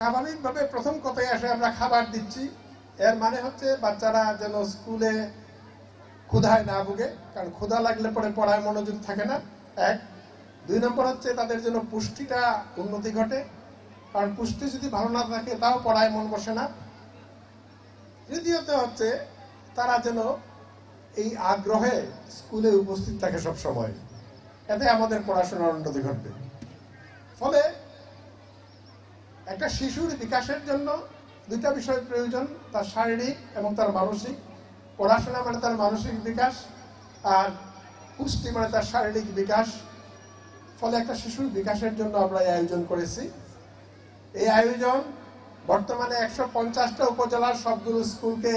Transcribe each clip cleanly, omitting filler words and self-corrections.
স্বাভাবিকভাবে প্রথম কথায় আসে আমরা খাবার দিচ্ছি, এর মানে হচ্ছে বাচ্চারা যেন স্কুলে ক্ষুধায় না ভুগে, কারণ ক্ষুধা লাগলে পরে পড়ায় মনোযোগ থাকে না। এক, দুই নম্বর হচ্ছে তাদের জন্য পুষ্টিটা উন্নতি ঘটে, কারণ পুষ্টি যদি ভালো না থাকে তাও পড়ায় মন বসে না। তৃতীয়ত হচ্ছে তারা যেন এই আগ্রহে স্কুলে উপস্থিত থাকে সব সময়, এতে আমাদের পড়াশোনার উন্নতি ঘটবে। ফলে একটা শিশুর বিকাশের জন্য দুইটা বিষয় প্রয়োজন, তার শারীরিক এবং তার মানসিক। পড়াশোনা মানে তার মানসিক বিকাশ, আর পুষ্টি মানে তার শারীরিক বিকাশ। ফলে একটা শিশুর বিকাশের জন্য আমরা এই আয়োজন করেছি। এই আয়োজন বর্তমানে 150টা উপজেলার সবগুলো স্কুলকে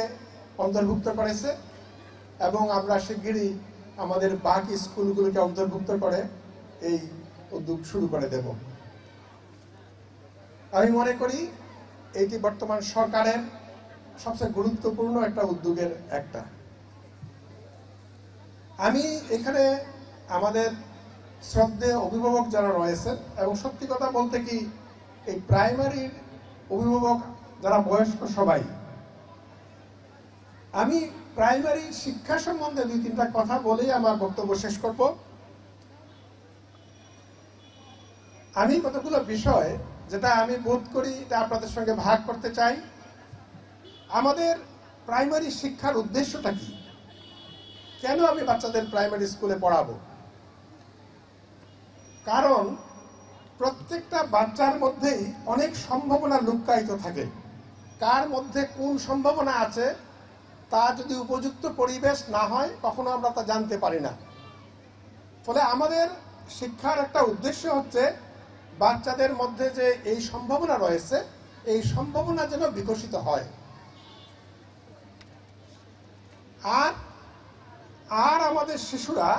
অন্তর্ভুক্ত করেছে এবং আমরা শিগগিরই আমাদের বাকি স্কুলগুলোকে অন্তর্ভুক্ত করে এই উদ্যোগ শুরু করে দেব। আমি মনে করি এটি বর্তমান সরকারের সবচেয়ে গুরুত্বপূর্ণ একটা উদ্যোগের একটা। আমি এখানে আমাদের শ্রদ্ধেয় অভিভাবক যারা রয়েছেন, এবং সত্যি কথা বলতে কি এই প্রাইমারির অভিভাবক যারা বয়স্ক সবাই, আমি প্রাইমারি শিক্ষা সম্বন্ধে দুই তিনটা কথা বলেই আমার বক্তব্য শেষ করব। আমি কতগুলো বিষয় যেটা আমি বোধ করি এটা আপনাদের সঙ্গে ভাগ করতে চাই। আমাদের প্রাইমারি শিক্ষার উদ্দেশ্যটা কি? কেন আমি বাচ্চাদের প্রাইমারি স্কুলে পড়াবো? কারণ প্রত্যেকটা বাচ্চার মধ্যেই অনেক সম্ভাবনা লুক্কায়িত থাকে। কার মধ্যে কোন সম্ভাবনা আছে তা যদি উপযুক্ত পরিবেশ না হয় কখনো আমরা তা জানতে পারি না। ফলে আমাদের শিক্ষার একটা উদ্দেশ্য হচ্ছে বাচ্চাদের মধ্যে যে এই সম্ভাবনা রয়েছে এই সম্ভাবনা যেন বিকশিত হয়, আর আমাদের শিশুরা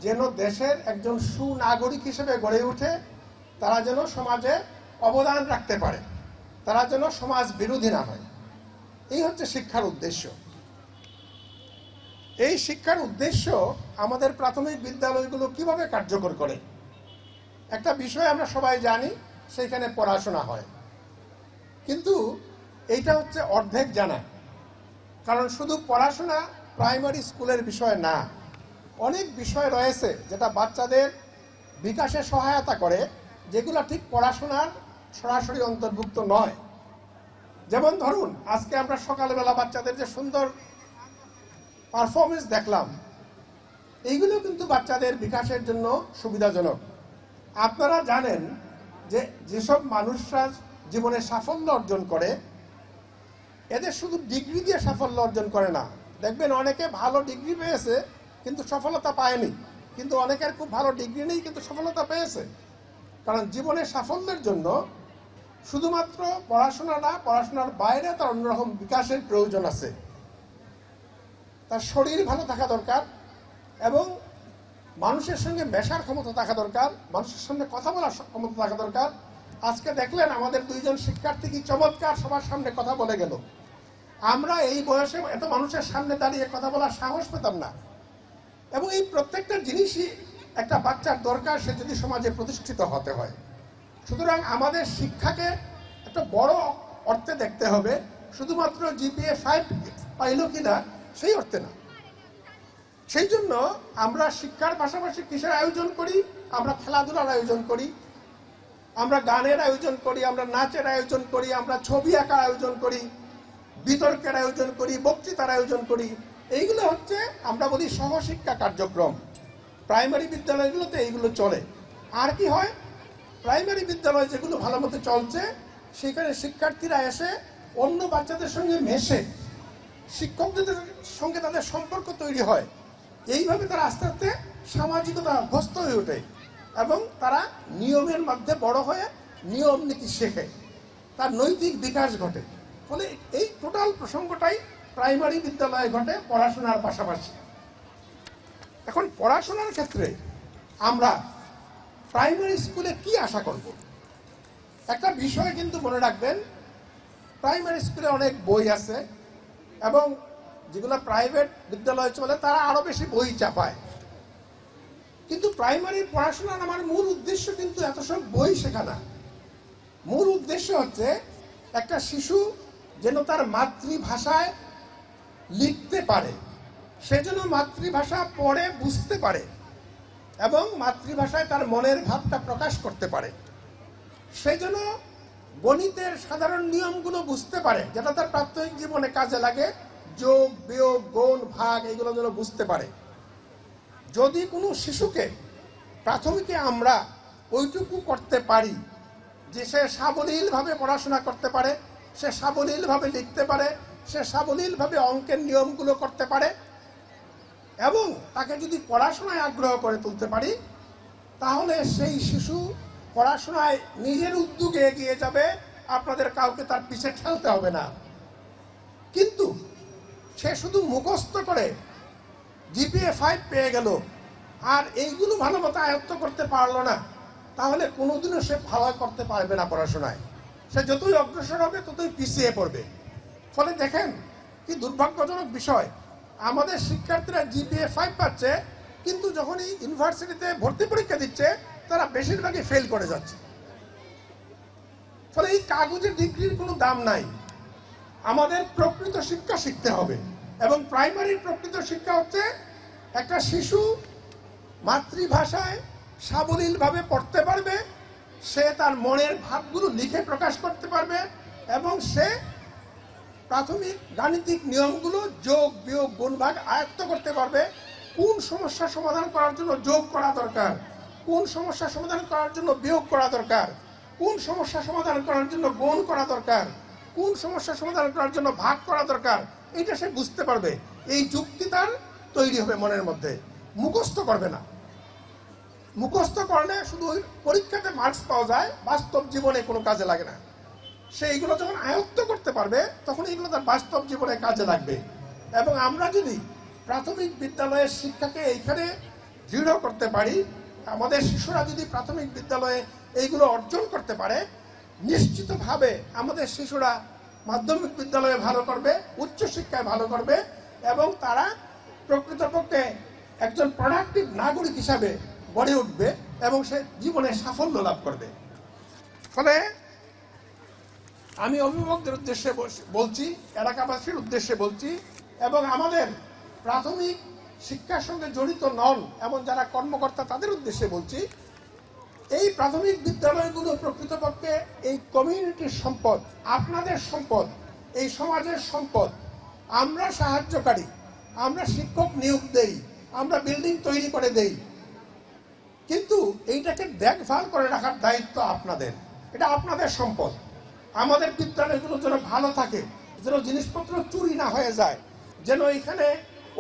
যেন দেশের একজন সুনাগরিক হিসেবে গড়ে ওঠে, তারা যেন সমাজে অবদান রাখতে পারে, তারা যেন সমাজ বিরোধী না হয়। এই হচ্ছে শিক্ষার উদ্দেশ্য। এই শিক্ষার উদ্দেশ্য আমাদের প্রাথমিক বিদ্যালয়গুলো কিভাবে কার্যকর করে? একটা বিষয় আমরা সবাই জানি, সেইখানে পড়াশোনা হয়, কিন্তু এইটা হচ্ছে অর্ধেক জানা। কারণ শুধু পড়াশোনা প্রাইমারি স্কুলের বিষয় না, অনেক বিষয় রয়েছে যেটা বাচ্চাদের বিকাশে সহায়তা করে, যেগুলো ঠিক পড়াশোনার সরাসরি অন্তর্ভুক্ত নয়। যেমন ধরুন, আজকে আমরা সকালবেলা বাচ্চাদের যে সুন্দর পারফরমেন্স দেখলাম, এইগুলো কিন্তু বাচ্চাদের বিকাশের জন্য সুবিধাজনক। আপনারা জানেন যে যেসব মানুষরা জীবনে সাফল্য অর্জন করে, এদের শুধু ডিগ্রি দিয়ে সাফল্য অর্জন করে না। দেখবেন অনেকে ভালো ডিগ্রি পেয়েছে কিন্তু সফলতা পায়নি, কিন্তু অনেকের খুব ভালো ডিগ্রি নেই কিন্তু সফলতা পেয়েছে। কারণ জীবনে সাফল্যের জন্য শুধুমাত্র পড়াশোনা না, পড়াশোনার বাইরে তার অন্যরকম বিকাশের প্রয়োজন আছে। তার শরীর ভালো থাকা দরকার এবং মানুষের সঙ্গে মেশার ক্ষমতা থাকা দরকার, মানুষের সঙ্গে কথা বলার ক্ষমতা থাকা দরকার। আজকে দেখলেন আমাদের দুইজন শিক্ষার্থী কি চমৎকার সবার সামনে কথা বলে গেল। আমরা এই বয়সে এত মানুষের সামনে দাঁড়িয়ে কথা বলার সাহস পেতাম না। এবং এই প্রত্যেকটা জিনিসই একটা বাচ্চার দরকার, সে যদি সমাজে প্রতিষ্ঠিত হতে হয়। সুতরাং আমাদের শিক্ষাকে একটা বড় অর্থে দেখতে হবে, শুধুমাত্র জিপিএ 5 পাইল কিনা সেই অর্থে না। সেই জন্য আমরা শিক্ষার পাশাপাশি কিসের আয়োজন করি? আমরা খেলাধুলার আয়োজন করি, আমরা গানের আয়োজন করি, আমরা নাচের আয়োজন করি, আমরা ছবি আঁকার আয়োজন করি, বিতর্কের আয়োজন করি, বক্তৃতার আয়োজন করি। এইগুলো হচ্ছে আমরা বলি সহশিক্ষা কার্যক্রম। প্রাইমারি বিদ্যালয়গুলোতে এইগুলো চলে। আর কি হয়, প্রাইমারি বিদ্যালয় যেগুলো ভালো মতো চলছে সেখানে শিক্ষার্থীরা এসে অন্য বাচ্চাদের সঙ্গে মেশে, শিক্ষকদের সঙ্গে তাদের সম্পর্ক তৈরি হয়। এইভাবে তারা আস্তে আস্তে সামাজিকতা অভ্যস্ত হয়ে ওঠে এবং তারা নিয়মের মধ্যে বড় হয়ে নিয়ম নীতি শেখে, তার নৈতিক বিকাশ ঘটে। ফলে এই টোটাল প্রসঙ্গটাই প্রাইমারি বিদ্যালয়ে ঘটে পড়াশোনার পাশাপাশি। এখন পড়াশোনার ক্ষেত্রে আমরা প্রাইমারি স্কুলে কি আশা করব? একটা বিষয় কিন্তু মনে রাখবেন, প্রাইমারি স্কুলে অনেক বই আছে এবং যেগুলো প্রাইভেট বিদ্যালয় চলে তারা আরো বেশি বই চাপায়। কিন্তু প্রাইমারি পড়াশোনার আমার মূল উদ্দেশ্য কিন্তু এত সব বই শেখা না। মূল উদ্দেশ্য হচ্ছে একটা শিশু যেন তার মাতৃভাষায় লিখতে পারে, সে যেন মাতৃভাষা পড়ে বুঝতে পারে এবং মাতৃভাষায় তার মনের ভাবটা প্রকাশ করতে পারে। সে যেন গণিতের সাধারণ নিয়মগুলো বুঝতে পারে, যেটা তার প্রাত্যহিক জীবনে কাজে লাগে, যোগ বিয়োগ গুণ ভাগ এগুলো যেন বুঝতে পারে। যদি কোনো শিশুকে প্রাথমিকে আমরা ওইটুকু করতে পারি যে সে সাবলীলভাবে পড়াশোনা করতে পারে, সে সাবলীলভাবে লিখতে পারে, সে সাবলীলভাবে অঙ্কের নিয়মগুলো করতে পারে, এবং তাকে যদি পড়াশোনায় আগ্রহ করে তুলতে পারি, তাহলে সেই শিশু পড়াশোনায় নিজের উদ্যোগে এগিয়ে যাবে, আপনাদের কাউকে তার পিছে ঠেলতে হবে না। কিন্তু সে শুধু মুখস্থ করে জিপিএ 5 পেয়ে গেল আর এইগুলো ভালো মতো আয়ত্ত করতে পারলো না, তাহলে কোনোদিনও সে ভালো করতে পারবে না পড়াশোনায়। সে যতই অগ্রসর হবে ততই পিছিয়ে পড়বে। ফলে দেখেন কি দুর্ভাগ্যজনক বিষয়, আমাদের শিক্ষার্থীরা জিপিএ 5 পাচ্ছে, কিন্তু যখনই ইউনিভার্সিটিতে ভর্তি পরীক্ষা দিচ্ছে তারা বেশিরভাগই ফেল করে যাচ্ছে। ফলে এই কাগজের ডিগ্রির কোনো দাম নাই। আমাদের প্রকৃত শিক্ষা শিখতে হবে, এবং প্রাইমারির প্রকৃত শিক্ষা হচ্ছে একটা শিশু মাতৃভাষায় সাবলীলভাবে পড়তে পারবে, সে তার মনের ভাবগুলো লিখে প্রকাশ করতে পারবে, এবং সে প্রাথমিক গাণিতিক নিয়মগুলো যোগ বিয়োগ গুণ ভাগ আয়ত্ত করতে পারবে। কোন সমস্যা সমাধান করার জন্য যোগ করা দরকার, কোন সমস্যা সমাধান করার জন্য বিয়োগ করা দরকার, কোন সমস্যা সমাধান করার জন্য গুণ করা দরকার, কোন সমস্যা সমাধান করার জন্য ভাগ করা দরকার, এটা সে বুঝতে পারবে। এই যুক্তি তার তৈরি হবে মনের মধ্যে, মুখস্থ করবে না। মুখস্থ করলে শুধু পরীক্ষাতে মার্কস পাওয়া যায়, বাস্তব জীবনে কোনো কাজে লাগে না। সে এইগুলো যখন আয়ত্ত করতে পারবে তখন এইগুলো তার বাস্তব জীবনে কাজে লাগবে। এবং আমরা যদি প্রাথমিক বিদ্যালয়ের শিক্ষাকে এইখানে দৃঢ় করতে পারি, আমাদের শিশুরা যদি প্রাথমিক বিদ্যালয়ে এইগুলো অর্জন করতে পারে, নিশ্চিতভাবে আমাদের শিশুরা মাধ্যমিক বিদ্যালয়ে ভালো করবে, উচ্চশিক্ষায় ভালো করবে, এবং তারা প্রকৃতপক্ষে একজন প্রোডাক্টিভ নাগরিক হিসাবে গড়ে উঠবে এবং সে জীবনে সাফল্য লাভ করবে। ফলে আমি অভিভাবকদের উদ্দেশ্যে বলছি, এলাকাবাসীর উদ্দেশ্যে বলছি, এবং আমাদের প্রাথমিক শিক্ষার সঙ্গে জড়িত নন এমন যারা কর্মকর্তা তাদের উদ্দেশ্যে বলছি, এই প্রাথমিক বিদ্যালয়গুলো প্রকৃতপক্ষে এই কমিউনিটির সম্পদ, আপনাদের সম্পদ, এই সমাজের সম্পদ। আমরা সাহায্যকারী, আমরা শিক্ষক নিয়োগ দেই, আমরা বিল্ডিং তৈরি করে দেই, কিন্তু এইটাকে দেখভাল করে রাখার দায়িত্ব আপনাদের। এটা আপনাদের সম্পদ। আমাদের বিদ্যালয়গুলো যেন ভালো থাকে, যেন জিনিসপত্র চুরি না হয়ে যায়, যেন এখানে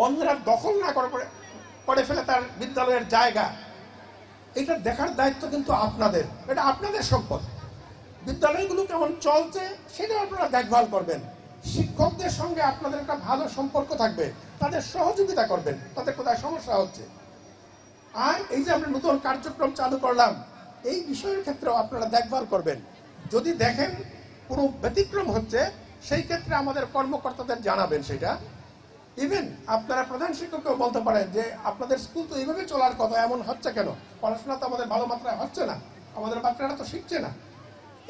অন্যরা দখল না করে ফেলে তার বিদ্যালয়ের জায়গা, এটা দেখার দায়িত্ব কিন্তু আপনাদের। এটা আপনাদের সম্পদ। বিদ্যালয়গুলো কেমন চলছে সেটা আপনারা দেখভাল করবেন। শিক্ষকদের সঙ্গে আপনাদের একটা ভালো সম্পর্ক থাকবে, তাদের সহযোগিতা করবেন, তাদের কোথায় সমস্যা হচ্ছে। আর এই যে আমরা নতুন কার্যক্রম চালু করলাম, এই বিষয়ের ক্ষেত্রেও আপনারা দেখভাল করবেন। যদি দেখেন কোনো ব্যতিক্রম হচ্ছে, সেই ক্ষেত্রে আমাদের কর্মকর্তাদের জানাবেন সেটা। ইভেন আপনারা প্রধান শিক্ষককেও বলতে পারেন যে আপনাদের স্কুল তো এইভাবে চলার কথা, এমন হচ্ছে কেন? পড়াশোনা তো আমাদের ভালো মাত্রায় হচ্ছে না, আমাদের বাচ্চারা তো শিখছে না।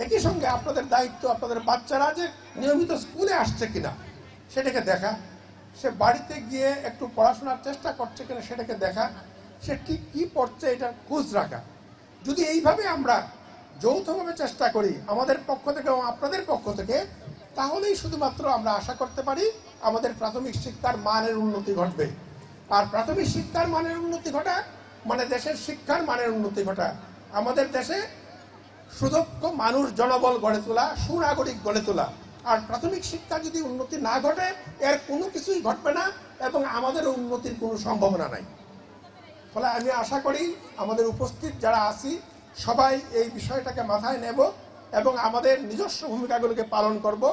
একই সঙ্গে আপনাদের দায়িত্ব আপনাদের বাচ্চারা যে নিয়মিত স্কুলে আসছে কিনা সেটাকে দেখা, সে বাড়িতে গিয়ে একটু পড়াশোনার চেষ্টা করছে কিনা সেটাকে দেখা, সে ঠিক কি পড়ছে এটা খোঁজ রাখা। যদি এইভাবে আমরা যৌথভাবে চেষ্টা করি আমাদের পক্ষ থেকে এবং আপনাদের পক্ষ থেকে, তাহলেই শুধুমাত্র আমরা আশা করতে পারি আমাদের প্রাথমিক শিক্ষার মানের উন্নতি ঘটবে। আর প্রাথমিক শিক্ষার মানের উন্নতি ঘটা মানে দেশের শিক্ষার মানের উন্নতি ঘটা। আমাদের দেশে সুদক্ষ মানুষ, জনবল গড়ে তোলা, সুনাগরিক গড়ে তোলা। আর প্রাথমিক শিক্ষা যদি উন্নতি না ঘটে, এর কোনো কিছুই ঘটবে না এবং আমাদের উন্নতির কোনো সম্ভাবনা নাই। ফলে আমি আশা করি আমাদের উপস্থিত যারা আছি সবাই এই বিষয়টাকে মাথায় নেব এবং আমাদের নিজস্ব ভূমিকাগুলোকে পালন করব।